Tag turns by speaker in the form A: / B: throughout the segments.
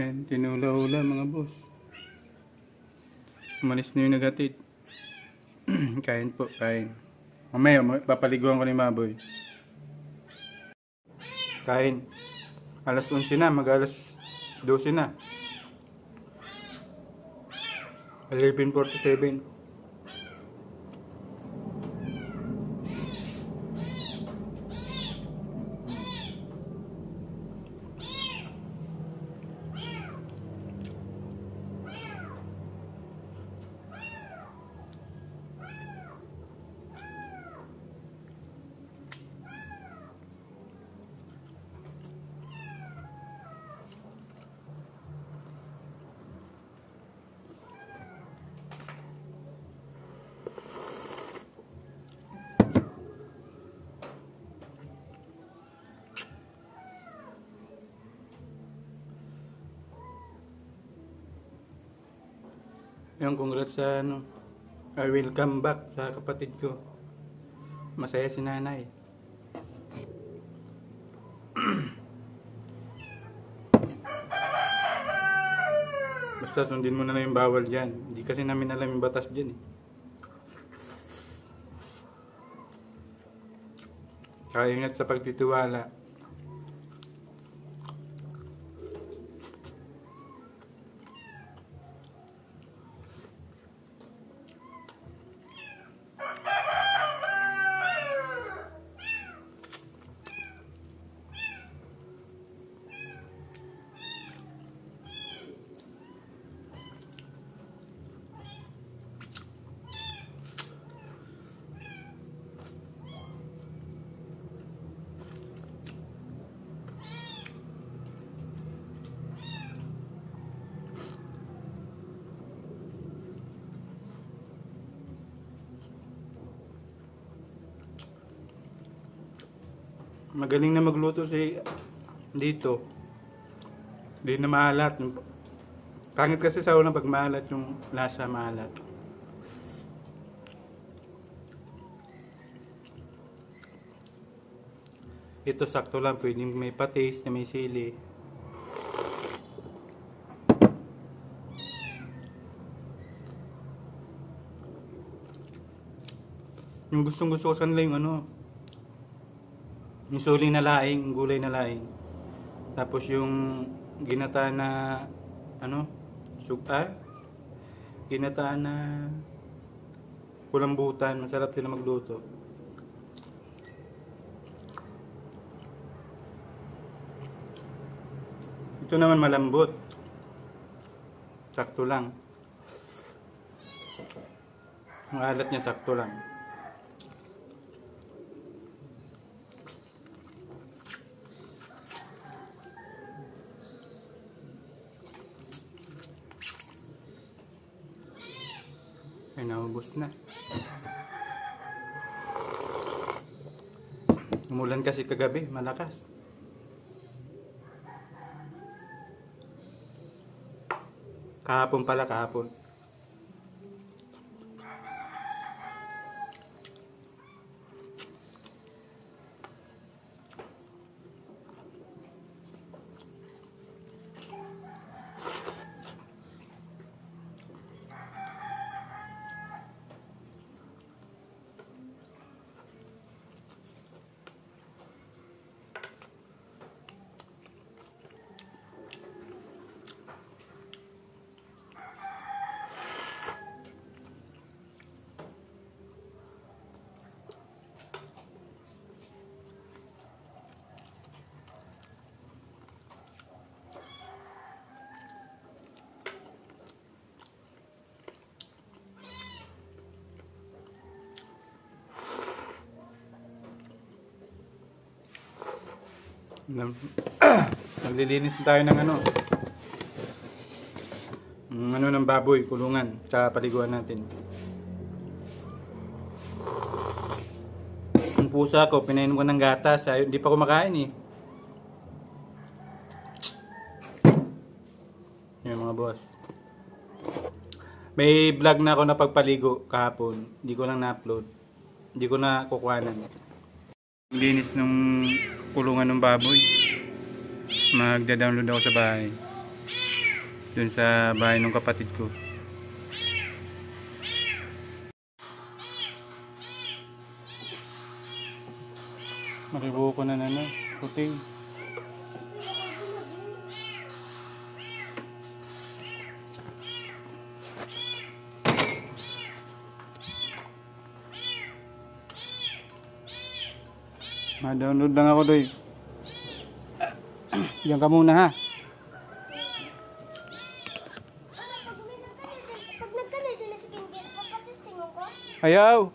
A: Ayan, tinula-hula mga boss. Umalis na yung nagatid. Kain po, kain. Mamaya, papaliguan ko ni Maboy. Kain. Alas 11 na, mag-alas 12 na. 11:47. Yung congrats sa ano, I will come back sa kapatid ko. Masaya si nanay. Basta sundin mo na lang yung bawal dyan. Hindi kasi namin alam yung batas dyan eh. Kaya ingat sa pagtitiwala. Magaling na magluto si dito. Hindi na maalat. Pangit kasi sa unang pag maalat yung lasa maalat. Ito sakto lang, pwedeng may patis na may sili. Yung gustong gusto ko sa nila yung ano, yung suling na laing, gulay na laing. Tapos yung ginata na ano, ginata na kulambutan, masarap sila magluto. Ito naman malambot. Sakto lang. Ang alat niya sakto lang. Ay, naubos na. Umulan kasi kagabi, malakas. Kahapon pala, kahapon. Naglilinis tayo ng ng baboy, kulungan, tsaka paliguan natin. Ang pusa ko, pinainom ko ng gatas, hindi pa kumakain eh. Yan mga boss. May vlog na ako na pagpaligo kahapon, hindi ko lang na-upload. Hindi ko na kukuhanan. Linis ng kulungan ng baboy. Magda-download ako sa bahay. dun sa bahay ng kapatid ko. Maribuko na puting. Ma-download lang ako doy. Diyan ka muna ha.
B: Pag nagkanay din na si Kinggit, papatesting ko?
A: Ayaw.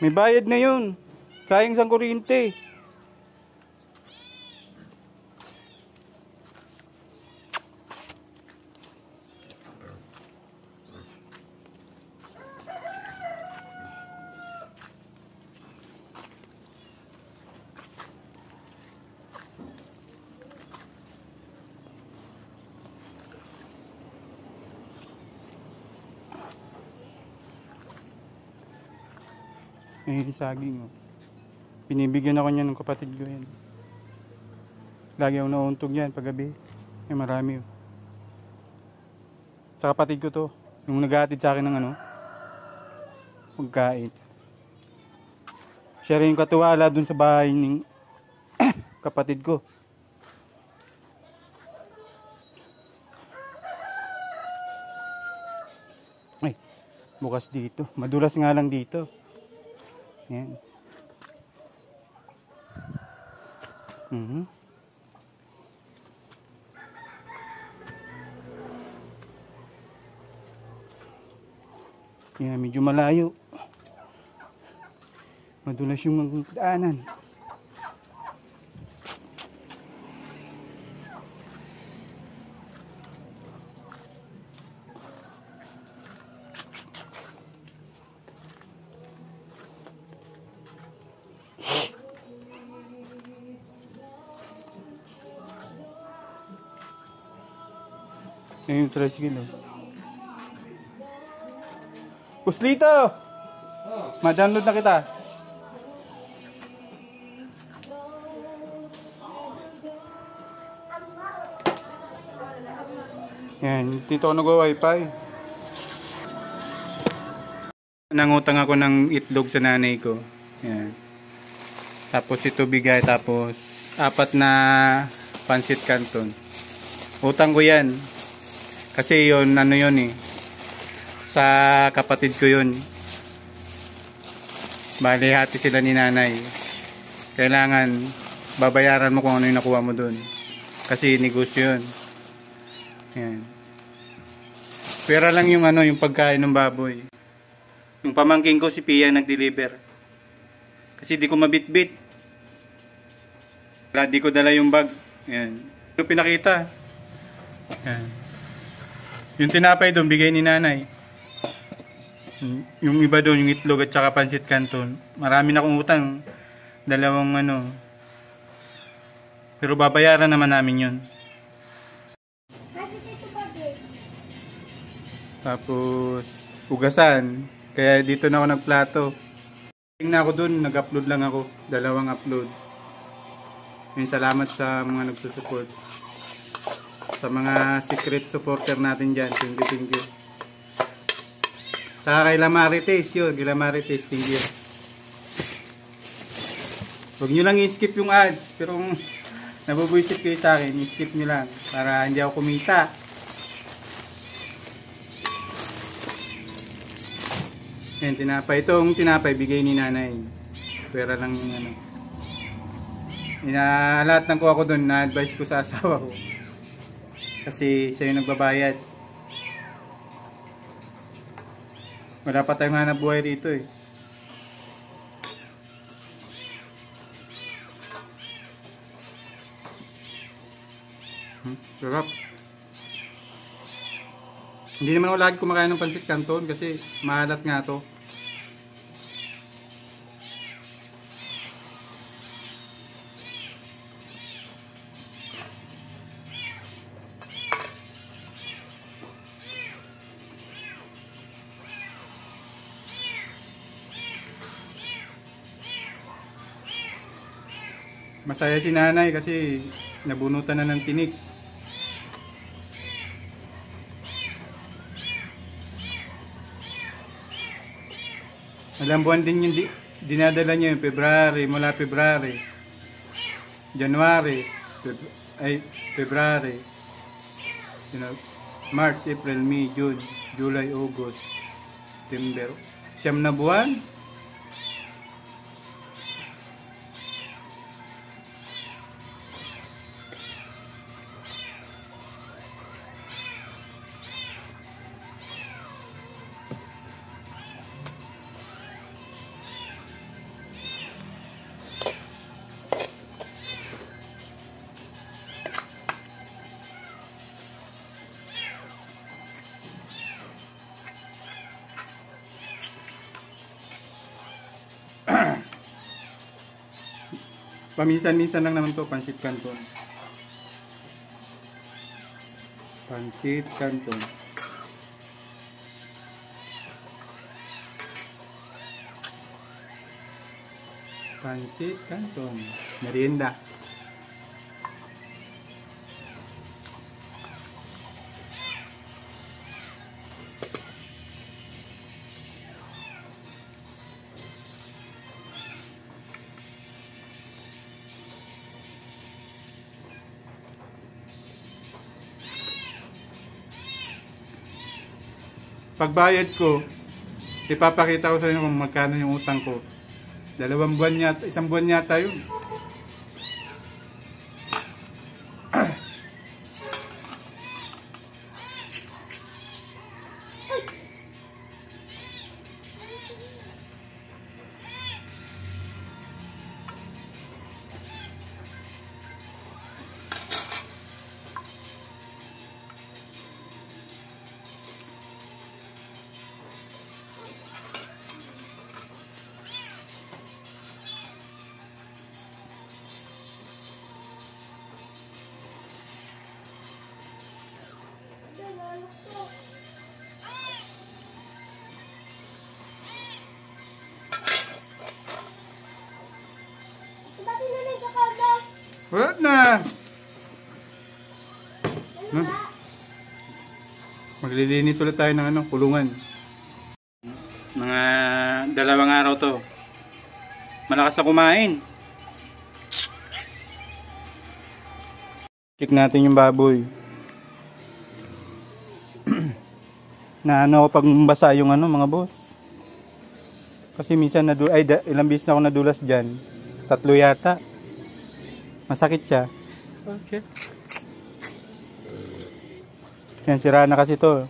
A: May bayad na yun. Sayang sa kuryente. Saging. Binibigyan ako niya ng kapatid ko yan. Lagi ako nauuntog yan paggabi. Marami. Sa kapatid ko to. Yung nag-aatid sa akin ng pagkain. Siya rin yung katiwala dun sa bahay ng kapatid ko. Ay, bukas dito. Madulas nga lang dito. Yan. Yan, medyo malayo. Madulas yung daanan. Yan yung tricycle. Puslito! Ma-download na kita. Yan, dito ako nag-wifi. Nangutang ako ng itlog sa nanay ko. Yan. Tapos ito bigay, tapos 4 na pansit canton. Utang ko yan. Kasi yun, sa kapatid ko yun. Bali, hati sila ni nanay. Kailangan, babayaran mo kung ano yung nakuha mo dun. Kasi negosyo yun. Yan. Pera lang yung yung pagkain ng baboy. Yung pamangking ko, si Pia, nag-deliver. Kasi di ko mabitbit. Di ko dala yung bag. Yan. Yung pinakita. Yan. Yung tinapay doon, bigay ni nanay. Yung iba doon, yung itlog at saka pansit canton. Marami na akong utang. 2 Pero babayaran naman namin yun. Tapos, ugasan. Kaya dito na ako nagplato. Tingnan ako doon, nag-upload lang ako. 2 upload. Yung salamat sa mga nagsusupport. Sa mga secret supporter natin dyan. Thank you. Saka kay Lamarites yun. Kay Lamarites, thank you. Huwag nyo lang i-skip yung ads. Pero kung nabubuisit kayo sa akin, i-skip nyo lang. Para hindi ako kumita. Yan, tinapay. Itong tinapay, bigay ni nanay. Pera lang yung lahat ng kuha ko doon, na-advise ko sa asawa ko. Kasi siya yung nagbabayad. Wala pa tayong hanap buhay rito eh. Sarap. Hindi naman ako lagi kumakain ng pansit canton kasi maalat nga to. Masaya si nanay kasi nabunutan na ng tinik. Alam buwan din yung dinadala niyo yung February, mula February, January, February, March, April, May, June, July, August, September. 9 na buwan. Paminsan-minsan lang naman to, pansit canton. Pansit canton. Pansit canton. Merienda. Pagbayad ko, ipapakita ko sa inyo kung magkano yung utang ko. 2 buwan yata, 1 buwan yata yun. Wala na. Huh? Maglilinis ulit tayo ng kulungan. Mga 2 araw to. Malakas na kumain. Check natin yung baboy. Na ako pag basa yung mga boss. Kasi minsan ilang beses na ako nadulas dyan. 3 yata. Masakit siya. Okay. Yan, sira na kasi to.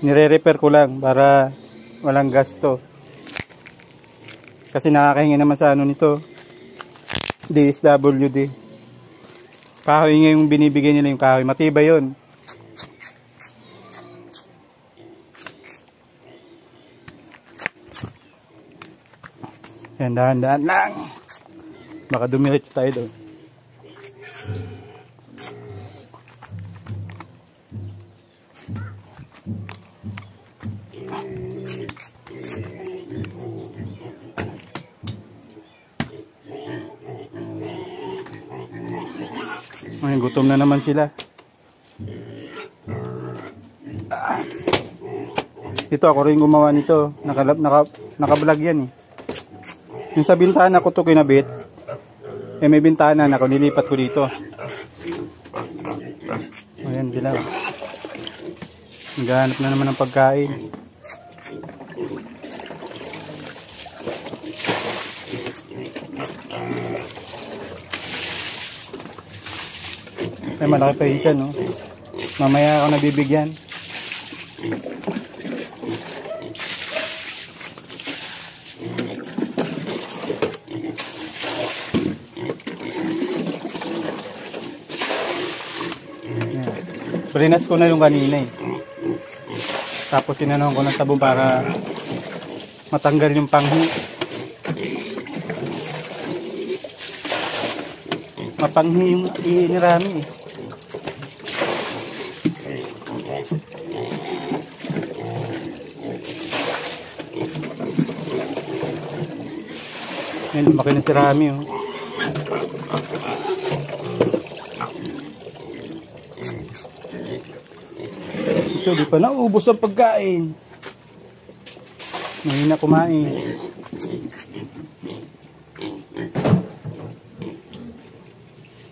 A: Nire-repair ko lang para walang gasto. Kasi nakakahingi naman sa nito. DSWD. Kahoy nga yung binibigay nila, yung kahoy. Matibay yun. Yan, dahan-dahan lang. Baka dumiretso tayo doon. Ay, gutom na naman sila. Ito ako rin gumawa nito. Naka-vlog yan eh. Yung sa bintana ko to kinabit. May bintana na ako, nilipat ko dito. Ayan sila. Naghahanap na naman ng pagkain. Ay, malaki pa yun siya, no? Mamaya ako nabibigyan. Prinas ko na yung kanina eh. Tapos sinanong ko ng sabon para matanggal yung panghi. Mapanghi yung inirami eh. Yan, lumaki na si Rami oh. Ito, di pa naubos ang pagkain. Mahina kumain.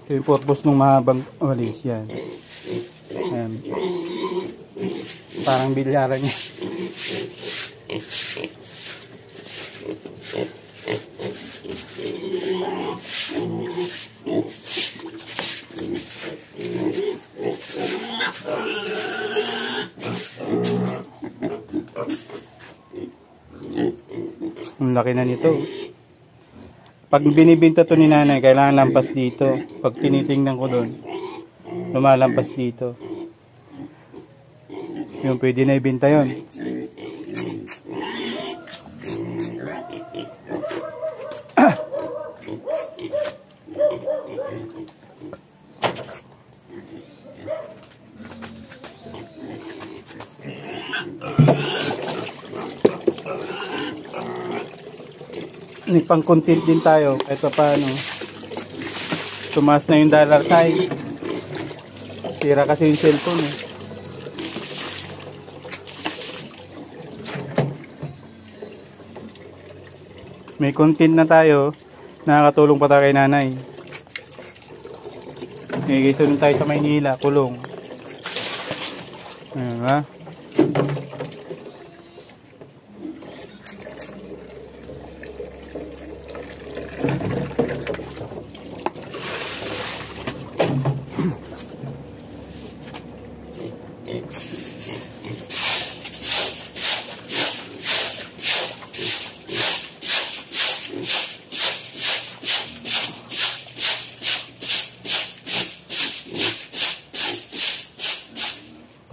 A: Ito yung purpose ng mahabang walis yan. Ayan. Parang bilyaran niya. Ang laki na nito. Pag binibinta to ni nanay, kailangan lampas dito. Pag tinitingnan ko doon, lumalampas dito. Yung pwede na ibinta yun. Pang-content din tayo kahit pa paano. Tumaas na yung dollar sign. Sira kasi yung cellphone eh. May content na tayo. Nakakatulong pa tayo kay nanay. Nagigison tayo sa Maynila, kulong. Ayan ba?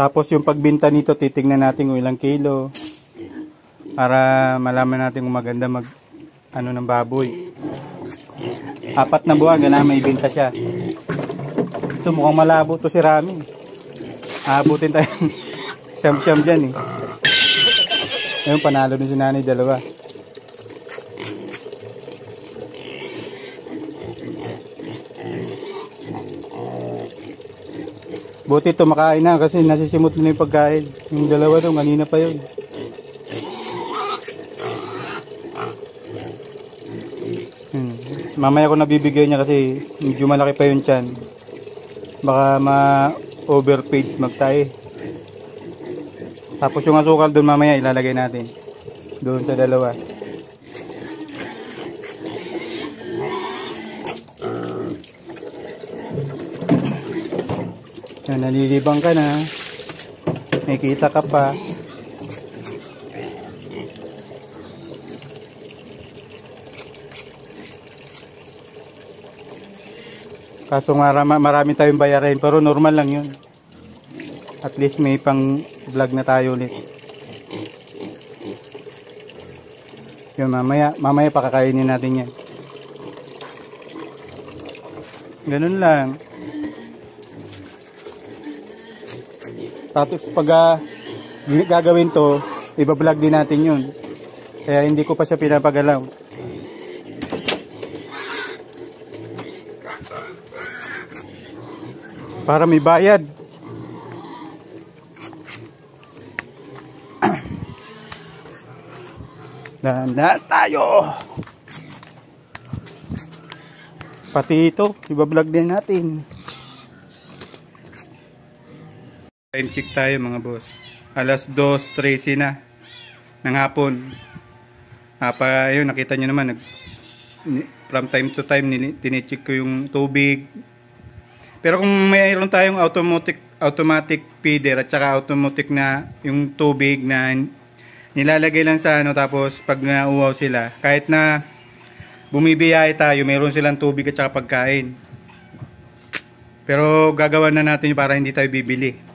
A: Tapos yung pagbinta nito, titingnan natin kung ilang kilo para malaman natin kung maganda ng baboy. 4 na buwan, gana may binta siya. Ito mukhang malabo to si Rami. Aabutin tayo siyam-siyam dyan eh. Ayun, panalo din si nanay, 2. Buti ito makain na kasi nasisimot na yung pagkain. Yung 2 doon, kanina pa yun. Mamaya ko nabibigay niya kasi medyo malaki pa yun tiyan. Baka ma-overfeeds magtae. Tapos yung asukal doon mamaya ilalagay natin. Doon sa 2. Nalilibang ka na, may kita ka pa. Kaso marami tayong bayarin, pero normal lang yun. At least may pang vlog na tayo ulit. Yun, mamaya pakakainin natin yan. Ganun lang. Tapos pag gagawin to, iba-vlog din natin yun. Kaya hindi ko pa siya pinapagalaw. Para may bayad. Dahan-dahan tayo. Pati ito, iba-vlog din natin. Time check tayo mga boss. Alas 2:13 na ng hapon. Ayun, nakita nyo naman, from time to time tinicheck ko yung tubig. Pero kung mayroon tayong automatic feeder at saka automatic na yung tubig na nilalagay lang sa tapos pag nauuhaw sila, kahit na bumibiyahe tayo, mayroon silang tubig at saka pagkain. Pero gagawa na natin para hindi tayo bibili.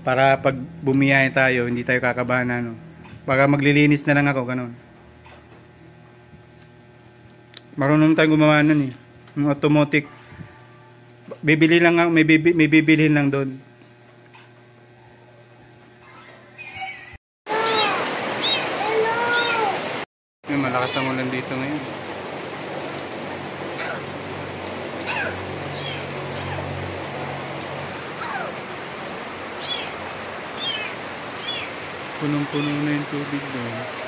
A: Para pag bumiyahe tayo, hindi tayo kakabahan Baka maglilinis na lang ako, ganun. Marunong tayong gumawa nun eh. Yung automatic. Bibili lang, may bibilhin lang doon. Yung malakas ang ulan dito ngayon. Punong-puno na yung tubig doon.